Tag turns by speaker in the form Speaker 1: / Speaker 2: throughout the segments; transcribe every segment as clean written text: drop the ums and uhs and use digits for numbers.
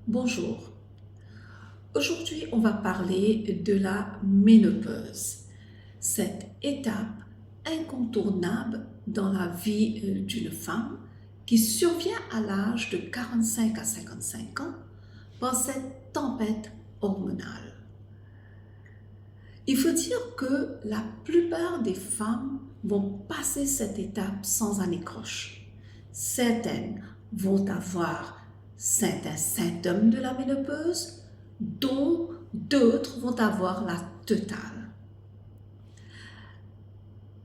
Speaker 1: Bonjour, aujourd'hui on va parler de la ménopause, cette étape incontournable dans la vie d'une femme qui survient à l'âge de 45 à 55 ans par cette tempête hormonale. Il faut dire que la plupart des femmes vont passer cette étape sans anicroche. Certaines vont avoir certains symptômes de la ménopause, dont d'autres vont avoir la totale.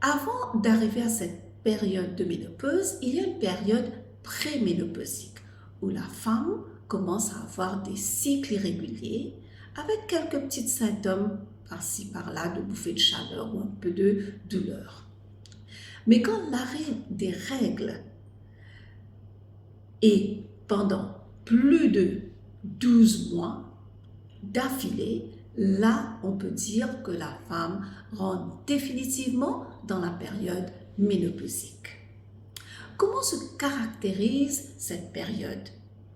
Speaker 1: Avant d'arriver à cette période de ménopause, il y a une période préménopausique où la femme commence à avoir des cycles irréguliers avec quelques petits symptômes par-ci par-là de bouffées de chaleur ou un peu de douleur. Mais quand l'arrêt des règles est pendant plus de 12 mois d'affilée, là on peut dire que la femme rentre définitivement dans la période ménopausique. Comment se caractérise cette période?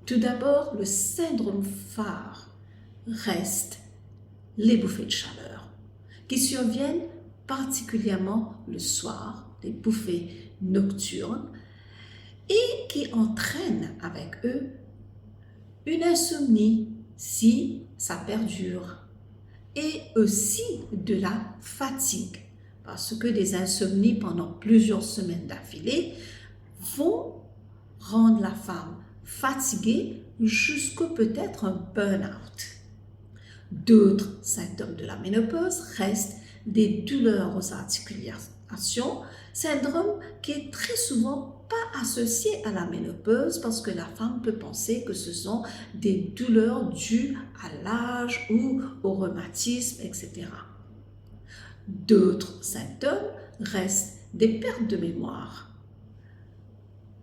Speaker 1: Tout d'abord, le syndrome phare reste les bouffées de chaleur, qui surviennent particulièrement le soir, les bouffées nocturnes, et qui entraînent avec eux une insomnie si ça perdure, et aussi de la fatigue, parce que des insomnies pendant plusieurs semaines d'affilée vont rendre la femme fatiguée jusqu'au peut-être un burn-out. D'autres symptômes de la ménopause restent des douleurs aux articulations, syndrome qui est très souvent pas associé à la ménopause parce que la femme peut penser que ce sont des douleurs dues à l'âge ou au rhumatisme, etc. D'autres symptômes restent des pertes de mémoire.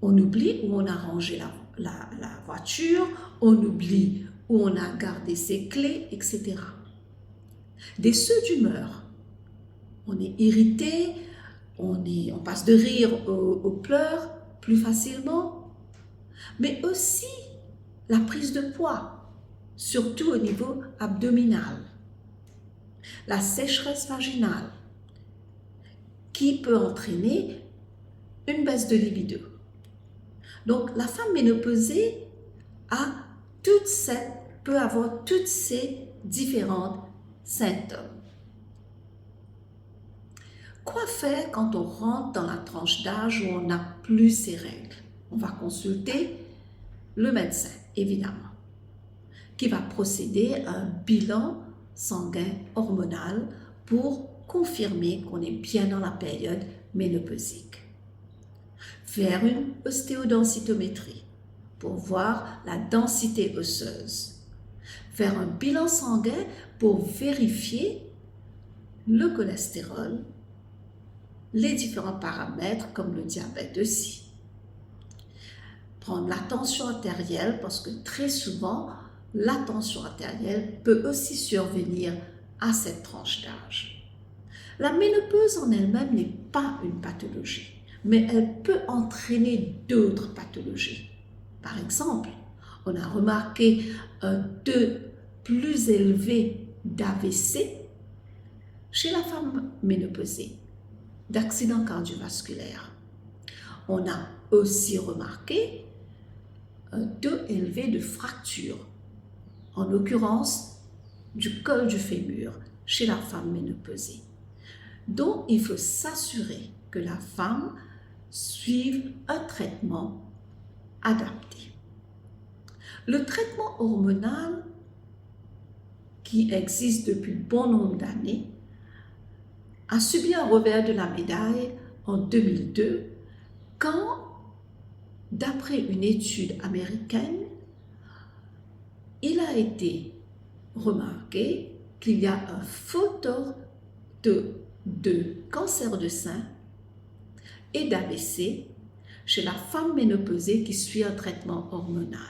Speaker 1: On oublie où on a rangé la voiture, on oublie où on a gardé ses clés, etc. Des sauts d'humeur. On est irrité, on passe de rire aux pleurs plus facilement, mais aussi la prise de poids, surtout au niveau abdominal. La sécheresse vaginale, qui peut entraîner une baisse de libido. Donc, la femme ménopausée peut avoir toutes ces différents symptômes. Quoi faire quand on rentre dans la tranche d'âge où on n'a plus ses règles? On va consulter le médecin, évidemment, qui va procéder à un bilan sanguin hormonal pour confirmer qu'on est bien dans la période ménopausique. Faire une ostéodensitométrie pour voir la densité osseuse. Faire un bilan sanguin pour vérifier le cholestérol, les différents paramètres comme le diabète aussi. Prendre la tension artérielle parce que très souvent, la tension artérielle peut aussi survenir à cette tranche d'âge. La ménopause en elle-même n'est pas une pathologie, mais elle peut entraîner d'autres pathologies. Par exemple, on a remarqué un taux plus élevé d'AVC chez la femme ménopausée, d'accidents cardiovasculaires. On a aussi remarqué un taux élevé de fractures, en l'occurrence du col du fémur chez la femme ménopausée. Donc, il faut s'assurer que la femme suive un traitement adapté. Le traitement hormonal qui existe depuis bon nombre d'années a subi un revers de la médaille en 2002 quand, d'après une étude américaine, il a été remarqué qu'il y a un faux taux de cancer de sein et d'AVC chez la femme ménopausée qui suit un traitement hormonal.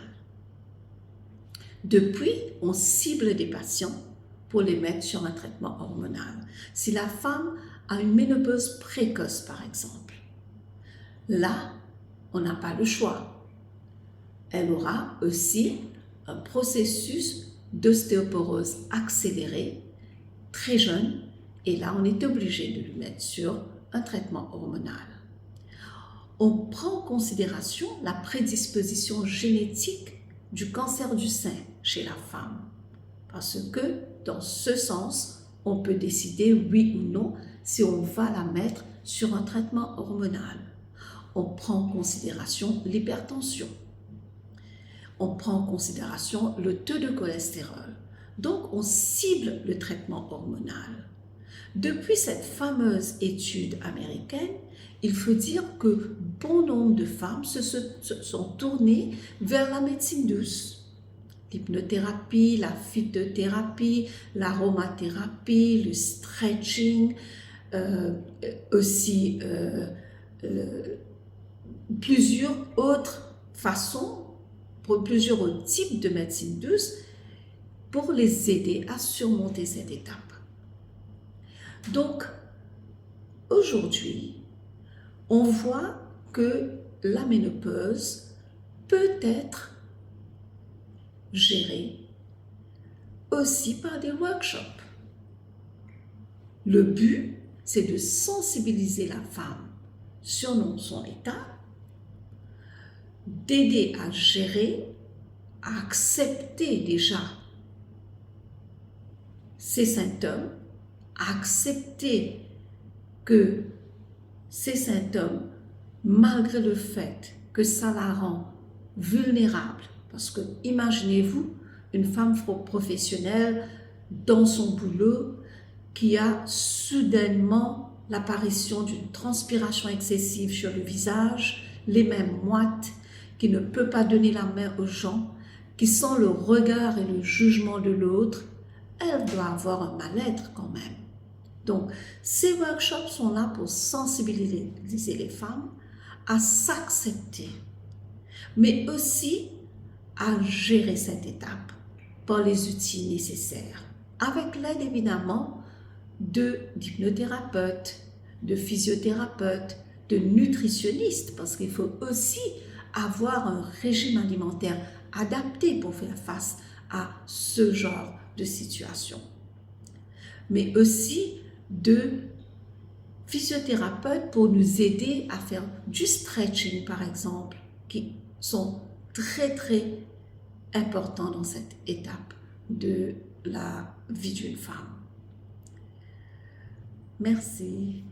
Speaker 1: Depuis, on cible des patients pour les mettre sur un traitement hormonal. Si la femme a une ménopause précoce, par exemple, là, on n'a pas le choix. Elle aura aussi un processus d'ostéoporose accéléré, très jeune, et là on est obligé de lui mettre sur un traitement hormonal. On prend en considération la prédisposition génétique du cancer du sein chez la femme, parce que dans ce sens, on peut décider oui ou non si on va la mettre sur un traitement hormonal. On prend en considération l'hypertension. On prend en considération le taux de cholestérol. Donc, on cible le traitement hormonal. Depuis cette fameuse étude américaine, il faut dire que bon nombre de femmes se sont tournées vers la médecine douce. L'hypnothérapie, la phytothérapie, l'aromathérapie, le stretching, aussi plusieurs autres façons, pour plusieurs autres types de médecine douce pour les aider à surmonter cette étape. Donc, aujourd'hui, on voit que la ménopause peut être gérée aussi par des workshops. Le but, c'est de sensibiliser la femme sur son état, d'aider à gérer, à accepter déjà ces symptômes, à accepter que ces symptômes, malgré le fait que ça la rend vulnérable, parce que imaginez-vous une femme professionnelle dans son boulot qui a soudainement l'apparition d'une transpiration excessive sur le visage, les mains moites, qui ne peut pas donner la main aux gens, qui sent le regard et le jugement de l'autre, elle doit avoir un mal-être quand même. Donc, ces workshops sont là pour sensibiliser les femmes à s'accepter, mais aussi à gérer cette étape par les outils nécessaires, avec l'aide évidemment d'hypnothérapeutes, de physiothérapeutes, de nutritionnistes, parce qu'il faut aussi avoir un régime alimentaire adapté pour faire face à ce genre de situation. Mais aussi de physiothérapeutes pour nous aider à faire du stretching, par exemple, qui sont très, très importants dans cette étape de la vie d'une femme. Merci.